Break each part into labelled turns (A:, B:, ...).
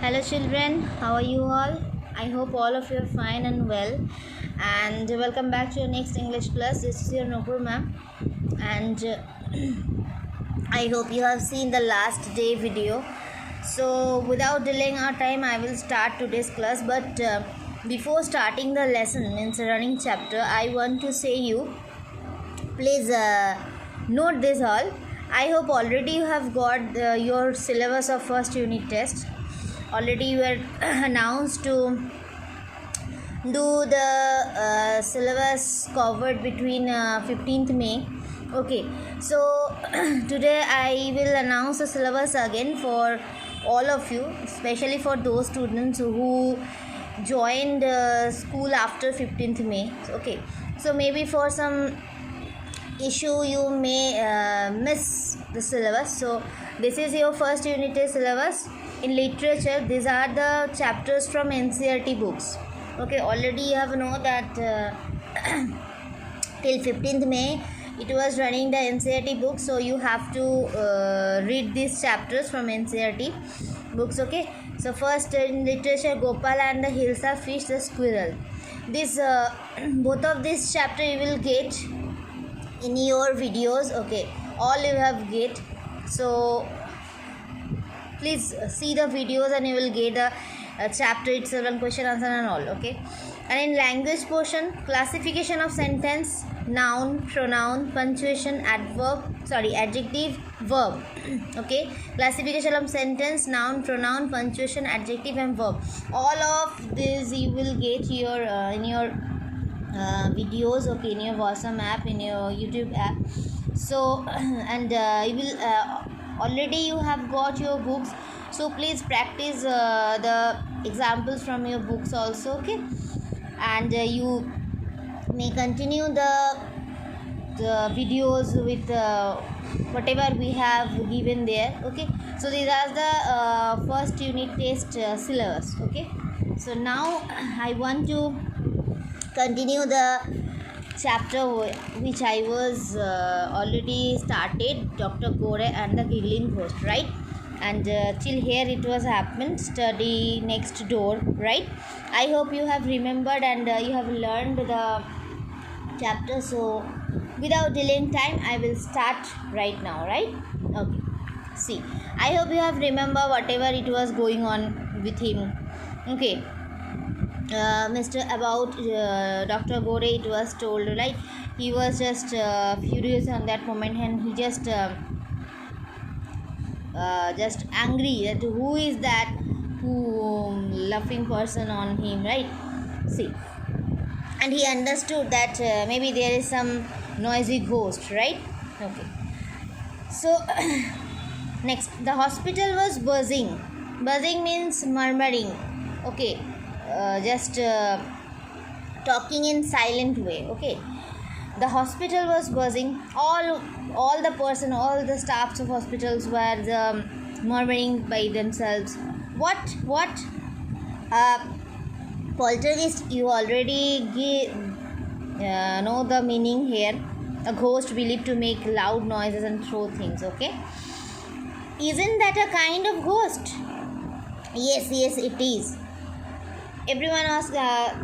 A: Hello children, how are you all? I hope all of you are fine and well, and welcome back to your next English class. This is your Nupur ma'am, and I hope you have seen the last day video. So without delaying our time, I will start today's class. But before starting the lesson, means running chapter, I want to say you, please note this all. I hope already you have got your syllabus of first unit test. Already you were announced to do the syllabus covered between 15th May. Okay, so today I will announce the syllabus again for all of you, especially for those students who joined school after 15th May. Okay, so maybe for some issue you may miss the syllabus. So this is your first unit test syllabus. In literature, these are the chapters from NCERT books. Okay, already you have know that till 15th May it was running the NCERT books, so you have to read these chapters from NCERT books. Okay, so first in literature, Gopal and the Hilsa Fish, the Squirrel. This both of these chapter you will get in your videos. Okay, all you have get, so please see the videos and you will get a chapter itself and question answer and all. Okay, and in language portion, classification of sentence, noun, pronoun, punctuation, adjective, verb. Okay, classification of sentence, noun, pronoun, punctuation, adjective and verb. All of this you will get your in your videos. Okay, in your WhatsApp app, in your YouTube app. So and you will already you have got your books, so please practice the examples from your books also. Okay, and you may continue the videos with whatever we have given there. Okay, so these are the first unit test syllabus. Okay, so now I want to continue the chapter which I was already started, Dr. Gore and the Giggling Ghost, right? And till here it was happened, study next door, right? I hope you have remembered and you have learned the chapter. So without delaying time, I will start right now, right? Okay, see, I hope you have remember whatever it was going on with him. Okay, Mr. about Dr. Gore, it was told, right? He was just furious on that moment, and he just angry that who is that laughing person on him, right? See, and he understood that maybe there is some noisy ghost, right? Okay, so next, the hospital was buzzing. Buzzing means murmuring. Okay, just talking in silent way. Okay, the hospital was buzzing. All the staffs of hospitals were murmuring by themselves. What poltergeist, you already know the meaning here. A ghost believed to make loud noises and throw things. Okay, isn't that a kind of ghost? Yes, it is. Everyone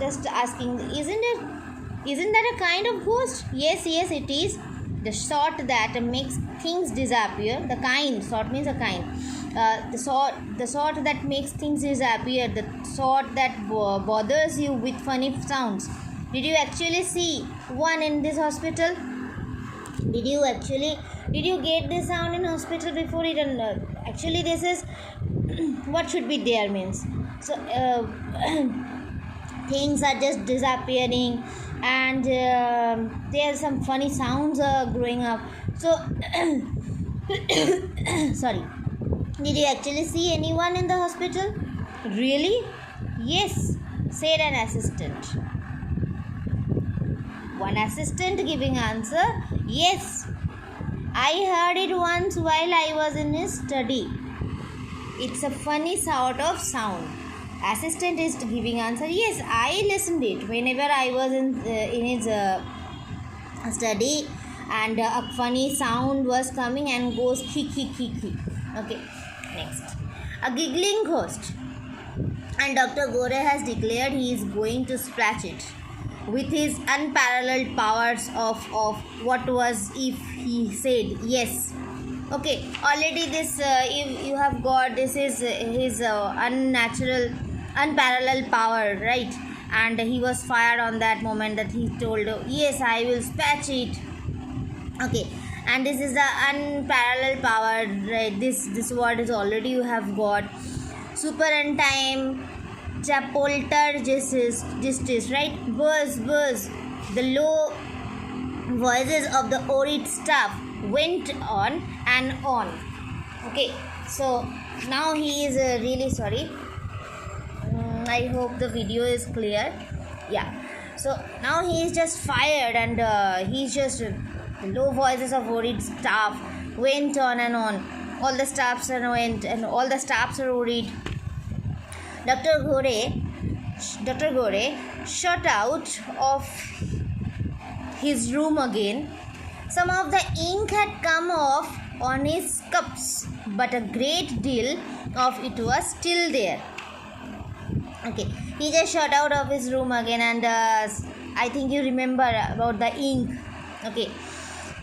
A: just asking, isn't that a kind of ghost? Yes, it is. The sort that makes things disappear. The kind, sort means a kind. The sort that makes things disappear. The sort that bothers you with funny sounds. Did you actually see one in this hospital? Did you get this sound in hospital before it? Actually, this is what should be there means. So things are just disappearing, and there are some funny sounds growing up. So sorry, did you actually see anyone in the hospital? Really? Yes, said an assistant. One assistant giving answer, yes, I heard it once while I was in his study. It's a funny sort of sound. Assistant is giving answer, yes, I listened it whenever I was in his study, and a funny sound was coming and goes kick. Okay, next, a giggling ghost. and Dr. Gore has declared he is going to splash it with his unparalleled powers of what was if he said yes. Okay, already this you have got this is his unnatural unparalleled power, right? And he was fired on that moment that he told yes, I will splash it. Okay, and this is the unparalleled power, right? This word is already you have got super and time chapolter justice, right? Buzz. The low voices of the Orit staff went on and on. Okay, so now he is really sorry. I hope the video is clear. Yeah, so now he is just fired, and he's just the low voices of Orit staff went on and on. All the staffs went, and all the staffs are worried. Dr. Gore shot out of his room again. Some of the ink had come off on his cups, but a great deal of it was still there. Okay, he just shot out of his room again, and I think you remember about the ink. Okay,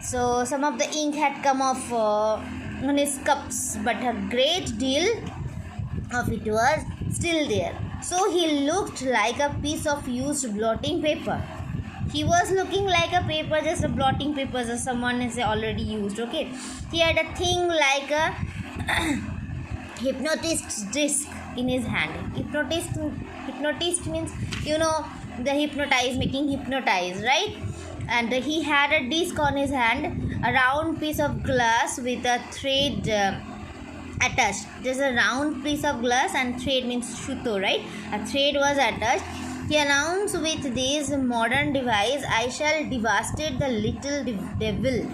A: so some of the ink had come off on his cups, but a great deal of it was still there. So he looked like a piece of used blotting paper. He was looking like a paper, just a blotting paper that someone is already used. Okay, he had a thing like a hypnotist disc in his hand. Hypnotist means, you know, the making hypnotize, right? And he had a disc on his hand, a round piece of glass with a thread attached. There's a round piece of glass, and thread means shuto, right? A thread was attached. He announced, with this modern device I shall devastate the little devil.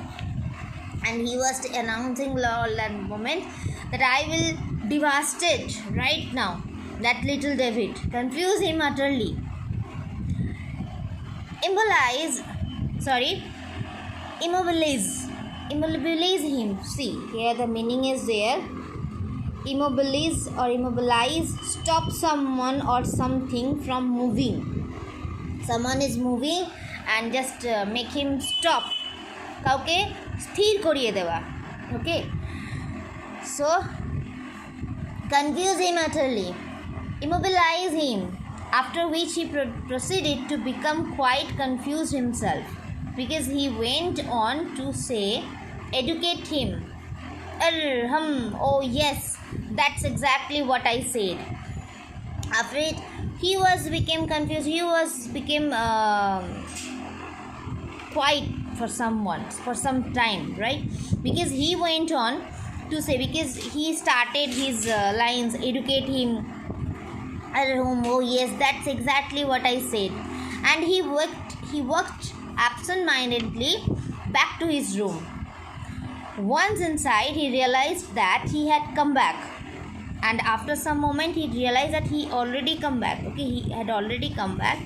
A: And he was announcing all that moment that I will devastate right now that little devil, confuse him utterly, immobilize him. See, here the meaning is there. Immobilize, stop someone or something from moving. Someone is moving and just make him stop. Okay, sthir koriye dewa. Okay, so confuse him utterly, immobilize him. After which he proceeded to become quite confused himself, because he went on to say, educate him. Oh yes, that's exactly what I said. After it, he became confused. He became quiet for some time, right? Because he went on to say, because he started his lines, educate him. Oh yes, that's exactly what I said. And he walked absent-mindedly back to his room. Once inside, he realized that he had come back, and after some moment he realized that he already come back. Okay, he had already come back.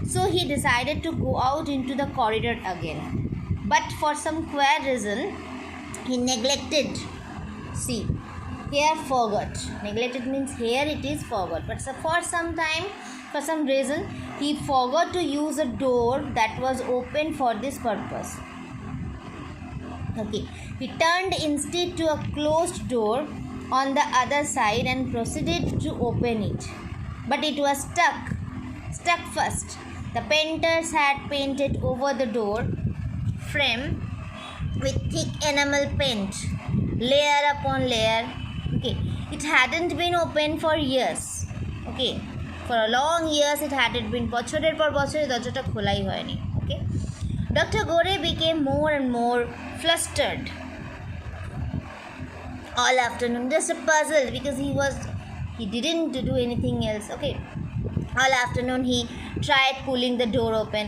A: So he decided to go out into the corridor again, but for some queer reason he neglected. See, here forgot. Neglected means here it is forgot, but for some time, for some reason, he forgot to use a door that was open for this purpose. Okay, he turned instead to a closed door on the other side and proceeded to open it. But it was stuck fast. The painters had painted over the door frame with thick enamel paint, layer upon layer. Okay, it hadn't been opened for years. Okay, for a long years it hadn't been. বছরের পর বছর দরজাটা খোলাই হয়নি. Okay, Dr. Gore became more and more flustered all afternoon, just a puzzle, because he didn't do anything else. Okay, all afternoon he tried pulling the door open.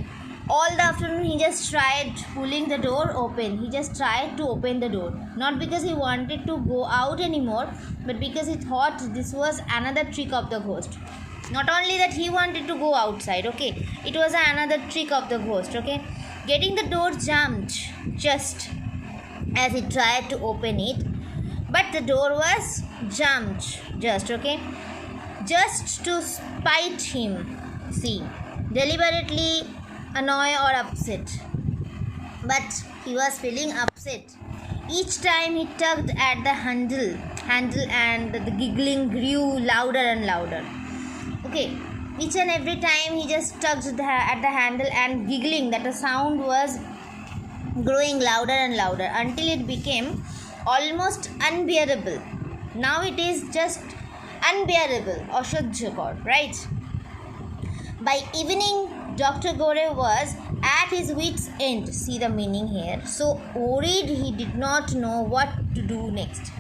A: All the afternoon he just tried pulling the door open. He just tried to open the door, not because he wanted to go out anymore, but because he thought this was another trick of the ghost. Not only that he wanted to go outside, okay, it was another trick of the ghost. Okay, getting the door jammed just as he tried to open it, but the door was jammed just. Okay, just to spite him. See, deliberately annoy or upset. But he was feeling upset. Each time he tugged at the handle and the giggling grew louder and louder. Okay, each and every time he just tugged at the handle and giggling, that the sound was growing louder and louder until it became almost unbearable. Now it is just unbearable, ashodyakar, right? By evening, Dr. Gore was at his wits' end. See the meaning here. So worried, he did not know what to do next.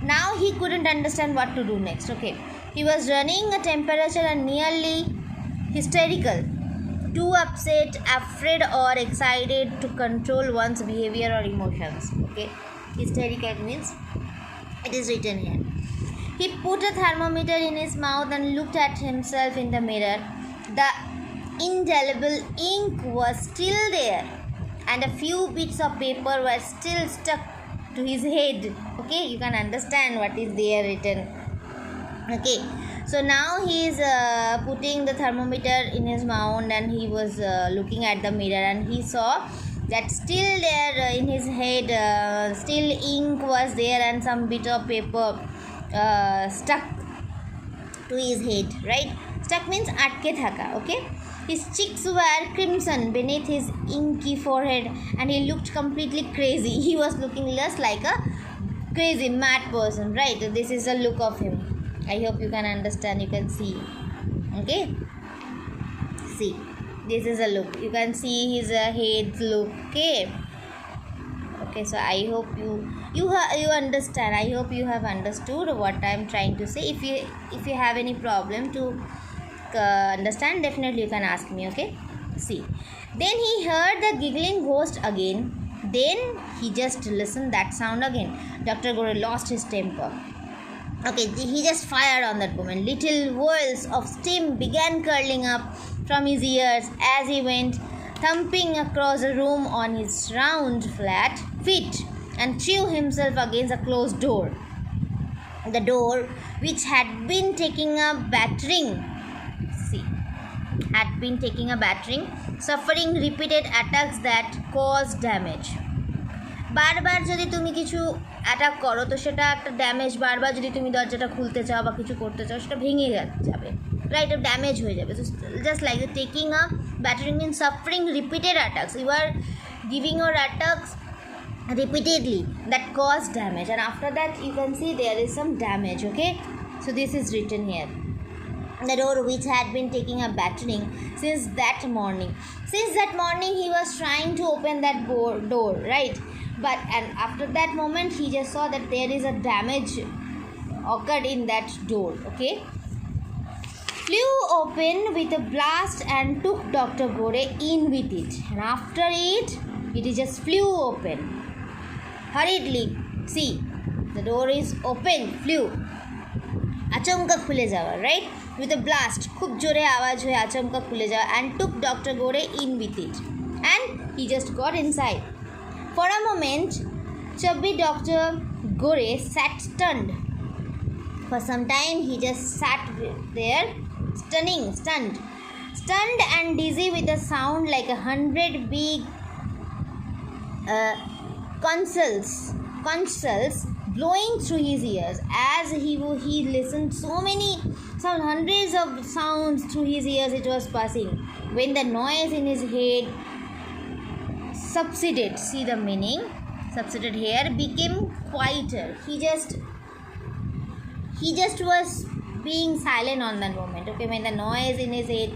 A: Now he couldn't understand what to do next. Okay, he was running a temperature and nearly hysterical, too upset, afraid, or excited to control one's behavior or emotions. Okay, hysterical means it is written here. He put a thermometer in his mouth and looked at himself in the mirror. The indelible ink was still there, and a few bits of paper were still stuck to his head. Okay, you can understand what is there written. Okay, so now he is putting the thermometer in his mouth, and he was looking at the mirror, and he saw that still there in his head, still ink was there, and some bit of paper stuck to his head, right? Stuck means atke thaka. Okay, his cheeks were crimson beneath his inky forehead, and he looked completely crazy. He was looking just like a crazy mad person, right? This is the look of him. I hope you can understand, you can see. Okay, see, this is a look, you can see his head look. Okay, so I hope you understand. I hope you have understood what I am trying to say. If you have any problem to understand, definitely you can ask me. Okay, see, then he heard the giggling ghost again. Then he just listened that sound again. Dr. Gore lost his temper. Okay, he just fired on that moment. Little whirls of steam began curling up from his ears as he went thumping across the room on his round flat feet and threw himself against a closed door. The door, which had been taking a battering, suffering repeated attacks that caused damage. বারবার যদি তুমি কিছু attack করো তো সেটা একটা damage, বারবার যদি তুমি দরজাটা খুলতে চাও বা কিছু করতে চাও সেটা ভেঙে যাবে, রাইট? ড্যামেজ হয়ে যাবে। So just like the taking a battering means suffering repeated attacks. You are giving your attacks repeatedly that cause damage, and after that you can see there is some damage. Okay, so this is written here. The door, which had been taking a battering since that morning he was trying to open that door, right? But and after that moment he just saw that there is a damage occurred in that door. Okay, flew open with a blast and took Dr. Gore in with it, and after it just flew open hurriedly. See, the door is open, flew, আচমকা খুলে যাওয়া, right? With a blast, খুব জোরে আওয়াজ হয়ে আচমকা খুলে যাওয়া, and took Dr. Gore in with it, and he just got inside. For a moment, chubby Dr. Gore sat stunned. For some time, he just sat there, stunned and dizzy with a sound like 100 big conchs blowing through his ears. As he listened, hundreds of sounds through his ears it was passing. When the noise in his head subsided, see the meaning, subsided here, became quieter. He just was being silent on that moment. Okay, when the noise in his head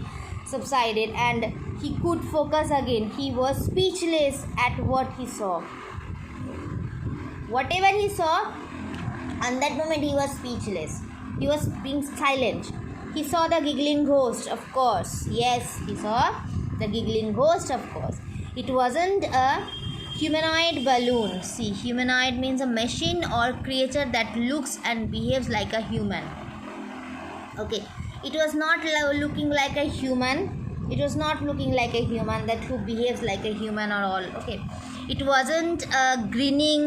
A: subsided and he could focus again, he was speechless at what he saw. Whatever he saw, on that moment he was speechless. He was being silent. He saw the giggling ghost, of course. Yes, he saw the giggling ghost, of course. It wasn't a humanoid balloon. See, humanoid means a machine or creature that looks and behaves like a human. Okay, it was not looking like a human. It was not looking like a human that who behaves like a human or all. Okay, it wasn't a grinning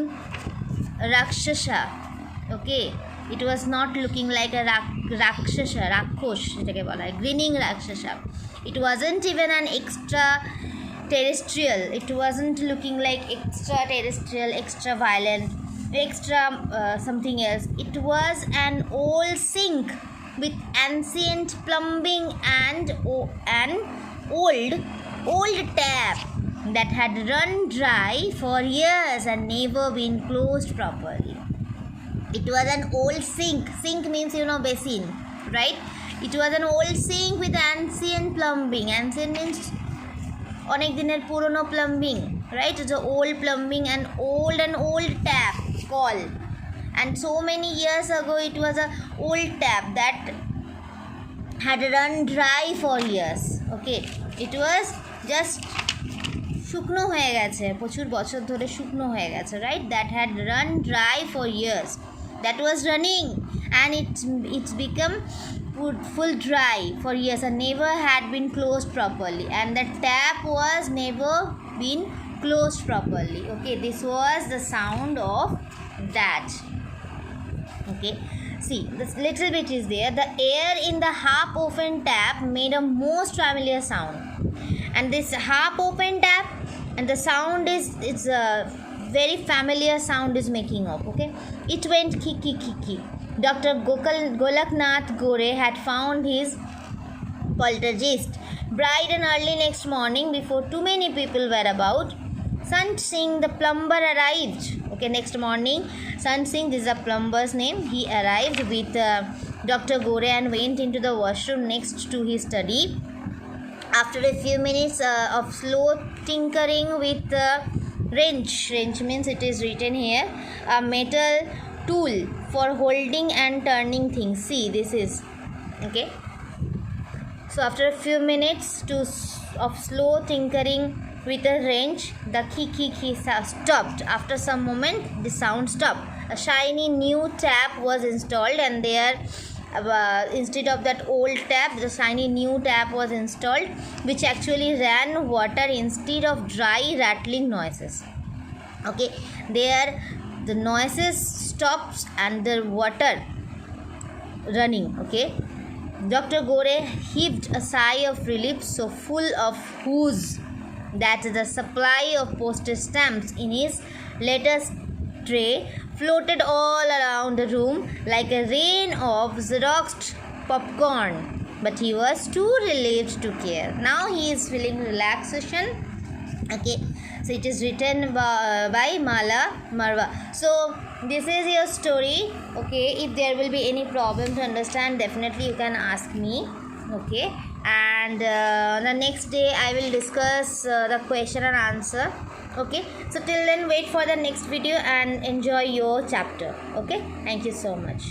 A: Rakshasa. Okay, it was not looking like a রাক্ষসা, রাক্ষস যেটাকে বলা হয়, greening রাক্ষসা. It wasn't even an extra terrestrial. It wasn't looking like extraterrestrial, extra violent, extra something else. It was an old sink with ancient plumbing and an old tap that had run dry for years and never been closed properly. It was an old sink. Sink means, you know, basin, right? It was an old sink with ancient plumbing. Ancient means অনেক দিনের পুরনো plumbing, right? It's an old plumbing and old tap call. And so many years ago it was a old tap that had run dry for years. Okay, it was just শুকনো হয়ে গেছে, প্রচুর বছর ধরে শুকনো হয়ে গেছে, right? That had run dry for years. That was running and it's become full dry for years and never had been closed properly, and the tap was never been closed properly. Okay, this was the sound of that. Okay, see, this little bit is there. The air in the half open tap made a most familiar sound, and this half open tap and the sound is, it's a very familiar sound is making up. Okay, it went kiki kiki. Dr. Golaknath Gore had found his poltergeist bright and early next morning before too many people were about. Sant Singh the plumber arrived. Okay, next morning Sant Singh, this is a plumber's name, he arrived with Dr. Gore and went into the washroom next to his study. After a few minutes of slow tinkering with wrench means, it is written here, a metal tool for holding and turning things. See, this is okay. So after a few minutes of slow tinkering with a wrench, the key stopped. After some moment the sound stopped. A shiny new tap was installed, and there instead of that old tap, the shiny new tap was installed, which actually ran water instead of dry rattling noises. Okay, there the noises stops and the water running. Okay, Dr. Gore heaved a sigh of relief, so full of whoos that the supply of postage stamps in his letters tray floated all around the room like a rain of Xeroxed popcorn. But he was too relieved to care. Now he is feeling relaxation. Okay, so it is written by Mala Marwa. So this is your story. Okay, if there will be any problem to understand, definitely you can ask me. Okay, and the next day I will discuss the question and answer. Okay, so till then wait for the next video and enjoy your chapter. Okay, thank you so much.